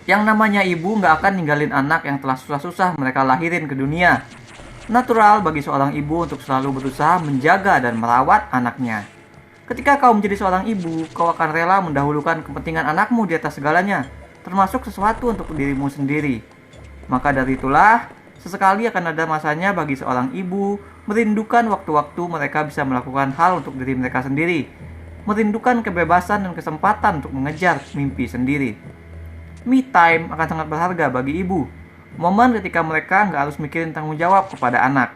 Yang namanya ibu nggak akan ninggalin anak yang telah susah-susah mereka lahirin ke dunia. Natural bagi seorang ibu untuk selalu berusaha menjaga dan merawat anaknya. Ketika kau menjadi seorang ibu, kau akan rela mendahulukan kepentingan anakmu di atas segalanya, termasuk sesuatu untuk dirimu sendiri. Maka dari itulah, sesekali akan ada masanya bagi seorang ibu merindukan waktu-waktu mereka bisa melakukan hal untuk diri mereka sendiri, merindukan kebebasan dan kesempatan untuk mengejar mimpi sendiri. Me time akan sangat berharga bagi ibu. Momen ketika mereka nggak harus mikirin tanggung jawab kepada anak.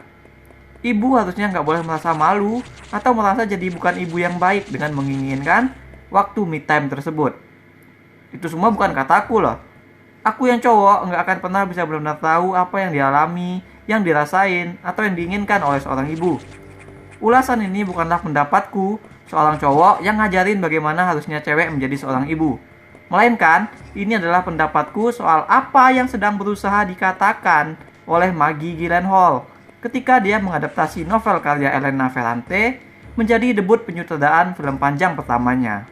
Ibu harusnya nggak boleh merasa malu atau merasa jadi bukan ibu yang baik dengan menginginkan waktu me time tersebut. Itu semua bukan kataku loh. Aku yang cowok nggak akan pernah bisa benar-benar tahu apa yang dialami, yang dirasain, atau yang diinginkan oleh seorang ibu. Ulasan ini bukanlah pendapatku, seorang cowok yang ngajarin bagaimana harusnya cewek menjadi seorang ibu. Melainkan, ini adalah pendapatku soal apa yang sedang berusaha dikatakan oleh Maggie Gyllenhaal ketika dia mengadaptasi novel karya Elena Ferrante menjadi debut penyutradaraan film panjang pertamanya.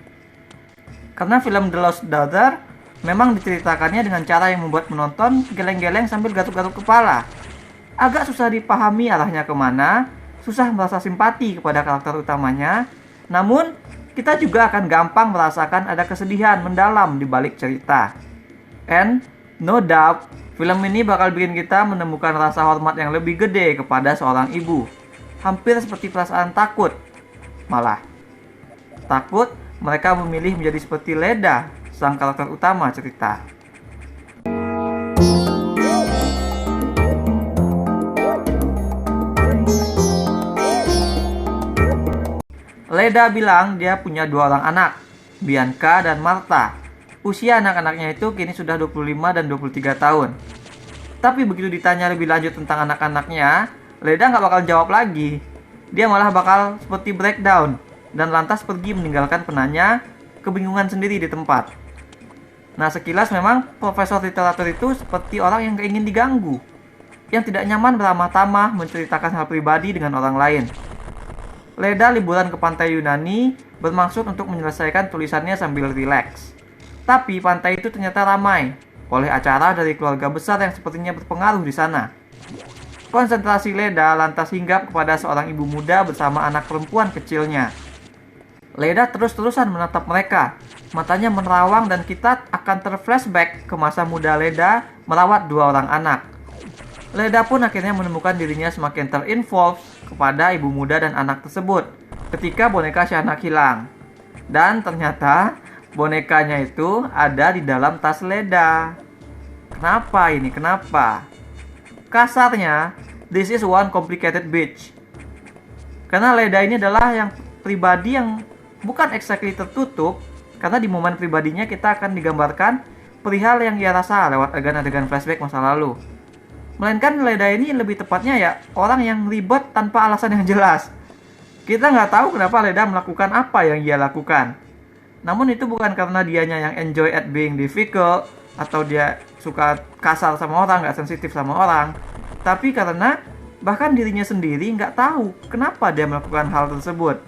Karena film The Lost Daughter memang diceritakannya dengan cara yang membuat penonton geleng-geleng sambil garuk-garuk kepala. Agak susah dipahami arahnya kemana, susah merasa simpati kepada karakter utamanya, namun kita juga akan gampang merasakan ada kesedihan mendalam di balik cerita. And no doubt, film ini bakal bikin kita menemukan rasa hormat yang lebih gede kepada seorang ibu. Hampir seperti perasaan takut. Malah, takut mereka memilih menjadi seperti Leda, sang karakter utama cerita. Leda bilang dia punya 2 orang anak, Bianca dan Martha. Usia anak-anaknya itu kini sudah 25 dan 23 tahun. Tapi begitu ditanya lebih lanjut tentang anak-anaknya, Leda nggak bakal jawab lagi. Dia malah bakal seperti breakdown dan lantas pergi meninggalkan penanya kebingungan sendiri di tempat. Nah, sekilas memang profesor literatur itu seperti orang yang ingin diganggu, yang tidak nyaman beramah-tamah menceritakan hal pribadi dengan orang lain. Leda liburan ke pantai Yunani bermaksud untuk menyelesaikan tulisannya sambil rileks. Tapi pantai itu ternyata ramai oleh acara dari keluarga besar yang sepertinya berpengaruh di sana. Konsentrasi Leda lantas hinggap kepada seorang ibu muda bersama anak perempuan kecilnya. Leda terus-terusan menatap mereka, matanya menerawang dan kita akan terflashback ke masa muda Leda merawat 2 orang anak. Leda pun akhirnya menemukan dirinya semakin terinvolve kepada ibu muda dan anak tersebut ketika boneka si anak hilang. Dan ternyata bonekanya itu ada di dalam tas Leda. Kenapa ini? Kenapa? Kasarnya, this is one complicated bitch. Karena Leda ini adalah yang pribadi yang bukan exactly tertutup, karena di momen pribadinya kita akan digambarkan perihal yang ia rasa lewat adegan-adegan flashback masa lalu. Melainkan Leda ini lebih tepatnya ya orang yang ribet tanpa alasan yang jelas. Kita nggak tahu kenapa Leda melakukan apa yang ia lakukan. Namun itu bukan karena dianya yang enjoy at being difficult atau dia suka kasar sama orang, nggak sensitif sama orang. Tapi karena bahkan dirinya sendiri nggak tahu kenapa dia melakukan hal tersebut.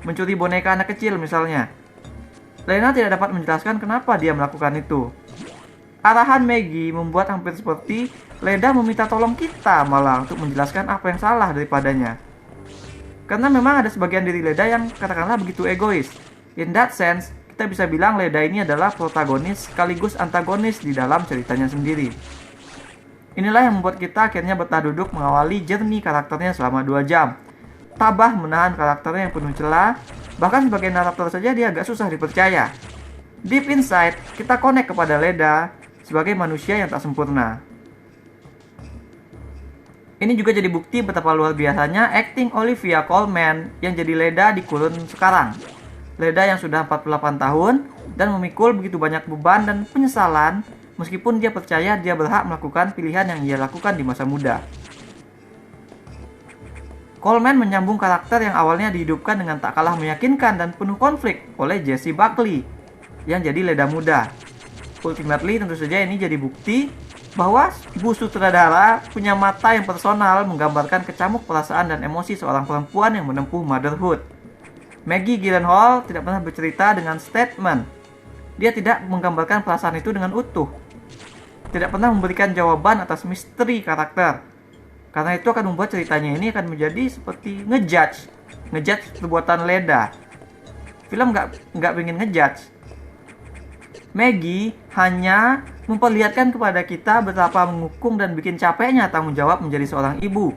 Mencuri boneka anak kecil misalnya. Lena tidak dapat menjelaskan kenapa dia melakukan itu. Arahan Maggie membuat hampir seperti Leda meminta tolong kita malah untuk menjelaskan apa yang salah daripadanya. Karena memang ada sebagian diri Leda yang katakanlah begitu egois. In that sense, kita bisa bilang Leda ini adalah protagonis sekaligus antagonis di dalam ceritanya sendiri. Inilah yang membuat kita akhirnya betah duduk mengawali journey karakternya selama 2 jam. Tabah menahan karakternya yang penuh celah, bahkan sebagai narator saja dia agak susah dipercaya. Deep inside, kita connect kepada Leda sebagai manusia yang tak sempurna. Ini juga jadi bukti betapa luar biasanya acting Olivia Colman yang jadi Leda di kurun sekarang. Leda yang sudah 48 tahun dan memikul begitu banyak beban dan penyesalan meskipun dia percaya dia berhak melakukan pilihan yang ia lakukan di masa muda. Colman menyambung karakter yang awalnya dihidupkan dengan tak kalah meyakinkan dan penuh konflik oleh Jessie Buckley yang jadi Leda muda. Ultimately tentu saja ini jadi bukti bahwa ibu sutradara punya mata yang personal menggambarkan kecamuk perasaan dan emosi seorang perempuan yang menempuh motherhood. Maggie Gyllenhaal tidak pernah bercerita dengan statement. Dia tidak menggambarkan perasaan itu dengan utuh. tidak pernah memberikan jawaban atas misteri karakter. Karena itu akan membuat ceritanya ini akan menjadi seperti ngejudge perbuatan Leda. Film nggak ingin ngejudge. Maggie hanya memperlihatkan kepada kita betapa mengukung dan bikin capeknya tanggung jawab menjadi seorang ibu.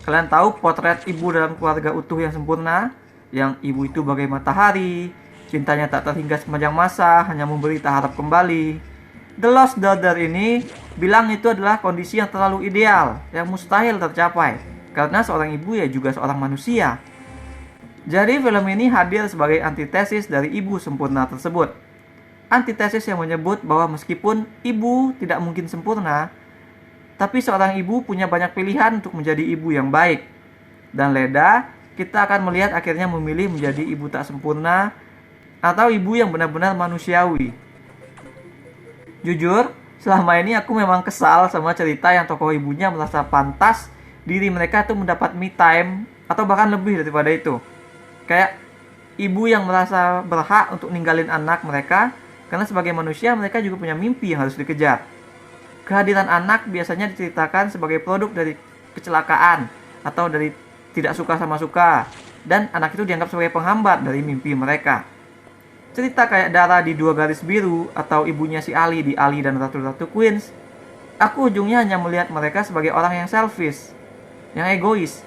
Kalian tahu potret ibu dalam keluarga utuh yang sempurna, yang ibu itu bagai matahari, cintanya tak terhingga sepanjang masa, hanya memberi tak harap kembali. The Lost Daughter ini bilang itu adalah kondisi yang terlalu ideal, yang mustahil tercapai, karena seorang ibu ya juga seorang manusia. Jadi film ini hadir sebagai antitesis dari ibu sempurna tersebut. Antitesis yang menyebut bahwa meskipun ibu tidak mungkin sempurna, tapi seorang ibu punya banyak pilihan untuk menjadi ibu yang baik. Dan Leda, kita akan melihat akhirnya memilih menjadi ibu tak sempurna atau ibu yang benar-benar manusiawi. Jujur, selama ini aku memang kesal sama cerita yang tokoh ibunya merasa pantas diri mereka tuh mendapat me time atau bahkan lebih daripada itu. Kayak ibu yang merasa berhak untuk ninggalin anak mereka karena sebagai manusia mereka juga punya mimpi yang harus dikejar. Kehadiran anak biasanya diceritakan sebagai produk dari kecelakaan atau dari tidak suka sama suka, dan anak itu dianggap sebagai penghambat dari mimpi mereka. Cerita kayak Dara di Dua Garis Biru atau ibunya si Ali di Ali dan Ratu-Ratu Queens, aku ujungnya hanya melihat mereka sebagai orang yang selfish, yang egois.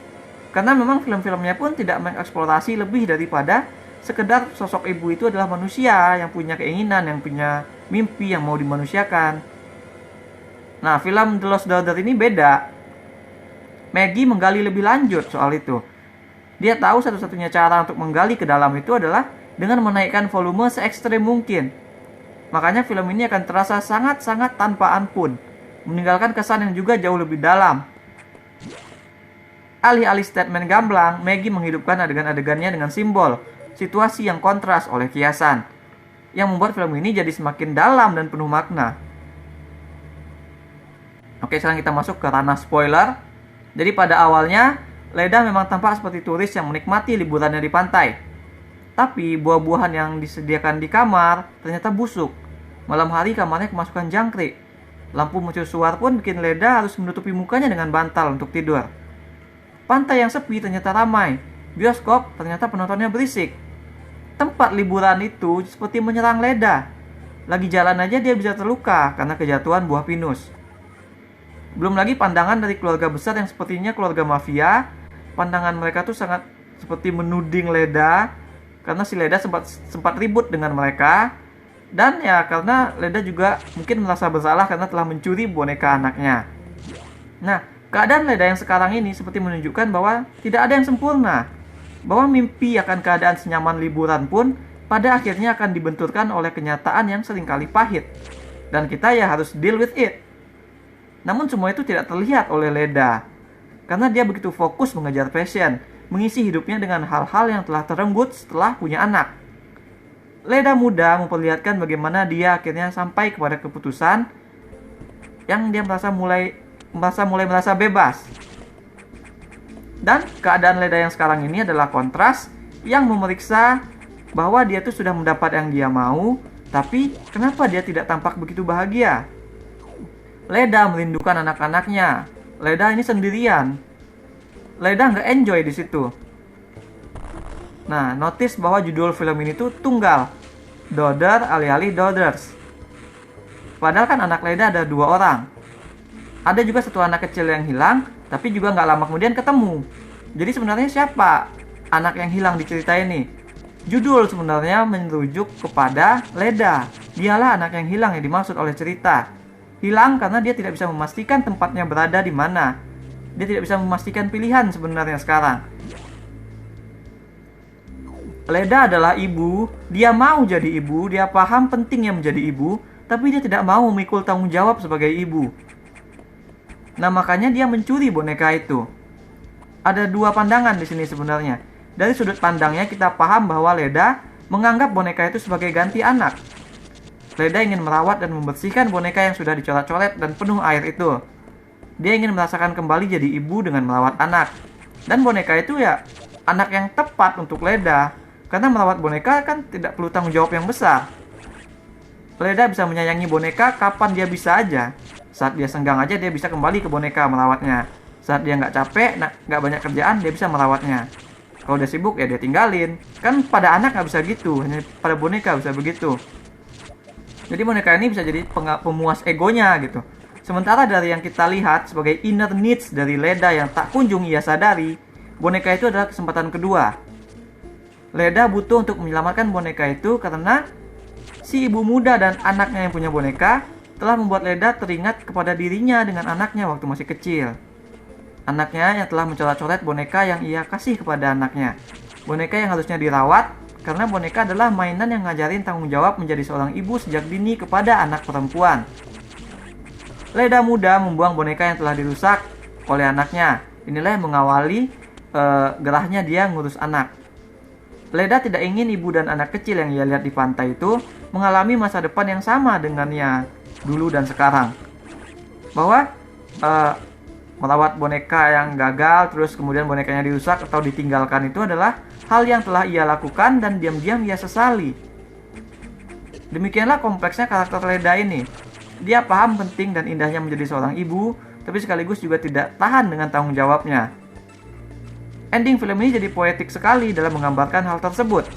Karena memang film-filmnya pun tidak mengeksplorasi lebih daripada sekedar sosok ibu itu adalah manusia yang punya keinginan, yang punya mimpi, yang mau dimanusiakan. Nah, film The Lost Daughter ini beda. Maggie menggali lebih lanjut soal itu. Dia tahu satu-satunya cara untuk menggali ke dalam itu adalah dengan menaikkan volume se-ekstrem mungkin. Makanya film ini akan terasa sangat-sangat tanpa ampun, meninggalkan kesan yang juga jauh lebih dalam. Alih-alih statement gamblang, Maggie menghidupkan adegan-adegannya dengan simbol, situasi yang kontras oleh kiasan, yang membuat film ini jadi semakin dalam dan penuh makna. Oke, sekarang kita masuk ke ranah spoiler. Jadi pada awalnya, Leda memang tampak seperti turis yang menikmati liburannya di pantai. Tapi buah-buahan yang disediakan di kamar ternyata busuk. Malam hari kamarnya kemasukan jangkrik. Lampu mercusuar pun bikin Leda harus menutupi mukanya dengan bantal untuk tidur. Pantai yang sepi ternyata ramai. Bioskop ternyata penontonnya berisik. Tempat liburan itu seperti menyerang Leda. Lagi jalan aja dia bisa terluka karena kejatuhan buah pinus. Belum lagi pandangan dari keluarga besar yang sepertinya keluarga mafia. Pandangan mereka tuh sangat seperti menuding Leda, karena si Leda sempat ribut dengan mereka. Dan ya karena Leda juga mungkin merasa bersalah karena telah mencuri boneka anaknya. Nah, keadaan Leda yang sekarang ini seperti menunjukkan bahwa tidak ada yang sempurna. Bahwa mimpi akan keadaan senyaman liburan pun pada akhirnya akan dibenturkan oleh kenyataan yang seringkali pahit. Dan kita ya harus deal with it. Namun semua itu tidak terlihat oleh Leda. Karena dia begitu fokus mengejar passion, mengisi hidupnya dengan hal-hal yang telah terenggut setelah punya anak. Leda muda memperlihatkan bagaimana dia akhirnya sampai kepada keputusan yang dia merasa mulai merasa bebas. Dan keadaan Leda yang sekarang ini adalah kontras yang memeriksa bahwa dia tuh sudah mendapat yang dia mau, tapi kenapa dia tidak tampak begitu bahagia? Leda merindukan anak-anaknya. Leda ini sendirian. Leda nggak enjoy di situ. Nah, notice bahwa judul film ini tuh tunggal. Daughter alih-alih daughters. Padahal kan anak Leda ada 2 orang. Ada juga satu anak kecil yang hilang, tapi juga nggak lama kemudian ketemu. Jadi sebenarnya siapa anak yang hilang di cerita ini? Judul sebenarnya merujuk kepada Leda. Dialah anak yang hilang yang dimaksud oleh cerita. Hilang karena dia tidak bisa memastikan tempatnya berada di mana. Dia tidak bisa memastikan pilihan sebenarnya sekarang. Leda adalah ibu, dia mau jadi ibu, dia paham pentingnya menjadi ibu, tapi dia tidak mau memikul tanggung jawab sebagai ibu. Nah, makanya dia mencuri boneka itu. Ada 2 pandangan di sini sebenarnya. Dari sudut pandangnya kita paham bahwa Leda menganggap boneka itu sebagai ganti anak. Leda ingin merawat dan membersihkan boneka yang sudah dicoret-coret dan penuh air itu. Dia ingin merasakan kembali jadi ibu dengan merawat anak. Dan boneka itu ya anak yang tepat untuk Leda. Karena merawat boneka kan tidak perlu tanggung jawab yang besar. Leda bisa menyayangi boneka kapan dia bisa aja. Saat dia senggang aja dia bisa kembali ke boneka merawatnya. Saat dia nggak capek, nggak banyak kerjaan, dia bisa merawatnya. Kalau udah sibuk ya dia tinggalin. Kan pada anak nggak bisa gitu, hanya pada boneka bisa begitu. Jadi boneka ini bisa jadi pemuas egonya gitu. Sementara dari yang kita lihat sebagai inner needs dari Leda yang tak kunjung ia sadari, boneka itu adalah kesempatan kedua. Leda butuh untuk menyelamatkan boneka itu karena si ibu muda dan anaknya yang punya boneka telah membuat Leda teringat kepada dirinya dengan anaknya waktu masih kecil. Anaknya yang telah mencoret-coret boneka yang ia kasih kepada anaknya. Boneka yang harusnya dirawat karena boneka adalah mainan yang ngajarin tanggung jawab menjadi seorang ibu sejak dini kepada anak perempuan. Leda muda membuang boneka yang telah dirusak oleh anaknya. Inilah yang mengawali gerahnya dia ngurus anak. Leda tidak ingin ibu dan anak kecil yang ia lihat di pantai itu mengalami masa depan yang sama dengannya dulu dan sekarang. Bahwa merawat boneka yang gagal, terus kemudian bonekanya dirusak atau ditinggalkan itu adalah hal yang telah ia lakukan dan diam-diam ia sesali. Demikianlah kompleksnya karakter Leda ini. Dia paham penting dan indahnya menjadi seorang ibu, tapi sekaligus juga tidak tahan dengan tanggung jawabnya. Ending film ini jadi poetik sekali dalam menggambarkan hal tersebut.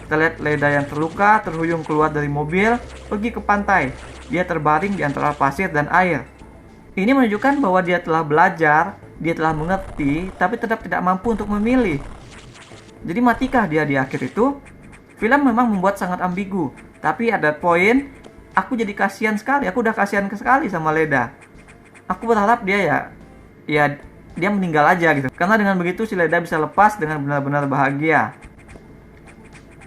Kita lihat Leda yang terluka, terhuyung keluar dari mobil, pergi ke pantai. Dia terbaring di antara pasir dan air. Ini menunjukkan bahwa dia telah belajar, dia telah mengerti, tapi tetap tidak mampu untuk memilih. Jadi matikah dia di akhir itu? Film memang membuat sangat ambigu, tapi ada poin, aku jadi kasihan sekali, aku udah kasihan sekali sama Leda. Aku berharap dia dia meninggal aja gitu. Karena dengan begitu si Leda bisa lepas dengan benar-benar bahagia.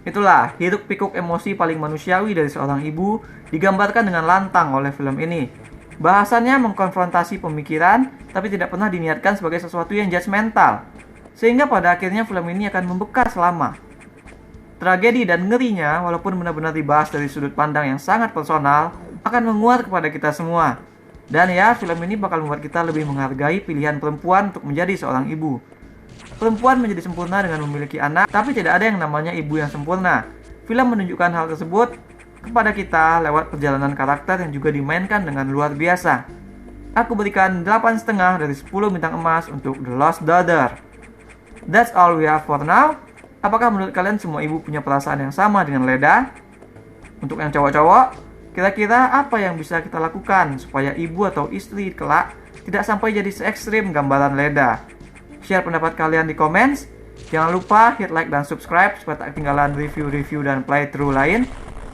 Itulah hiruk pikuk emosi paling manusiawi dari seorang ibu digambarkan dengan lantang oleh film ini. Bahasannya mengkonfrontasi pemikiran, tapi tidak pernah diniatkan sebagai sesuatu yang judgmental. Sehingga pada akhirnya film ini akan membekas lama. Tragedi dan ngerinya, walaupun benar-benar dibahas dari sudut pandang yang sangat personal, akan menguat kepada kita semua. Dan ya, film ini bakal membuat kita lebih menghargai pilihan perempuan untuk menjadi seorang ibu. Perempuan menjadi sempurna dengan memiliki anak, tapi tidak ada yang namanya ibu yang sempurna. Film menunjukkan hal tersebut kepada kita lewat perjalanan karakter yang juga dimainkan dengan luar biasa. Aku berikan 8,5 dari 10 bintang emas untuk The Lost Daughter. That's all we have for now. Apakah menurut kalian semua ibu punya perasaan yang sama dengan Leda? Untuk yang cowok-cowok, kira-kira apa yang bisa kita lakukan supaya ibu atau istri kelak tidak sampai jadi se-ekstrim gambaran Leda? Share pendapat kalian di komen. Jangan lupa hit like dan subscribe supaya tak ketinggalan review-review dan playthrough lain.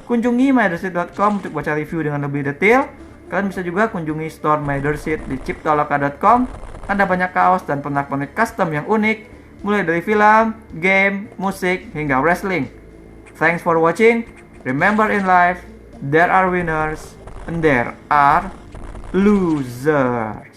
Kunjungi mydersit.com untuk baca review dengan lebih detail. Kalian bisa juga kunjungi store mydersit di ciptaloka.com. Ada banyak kaos dan pernak-pernik custom yang unik, mulai dari film, game, musik, hingga wrestling. Thanks for watching. Remember in life, there are winners and there are losers.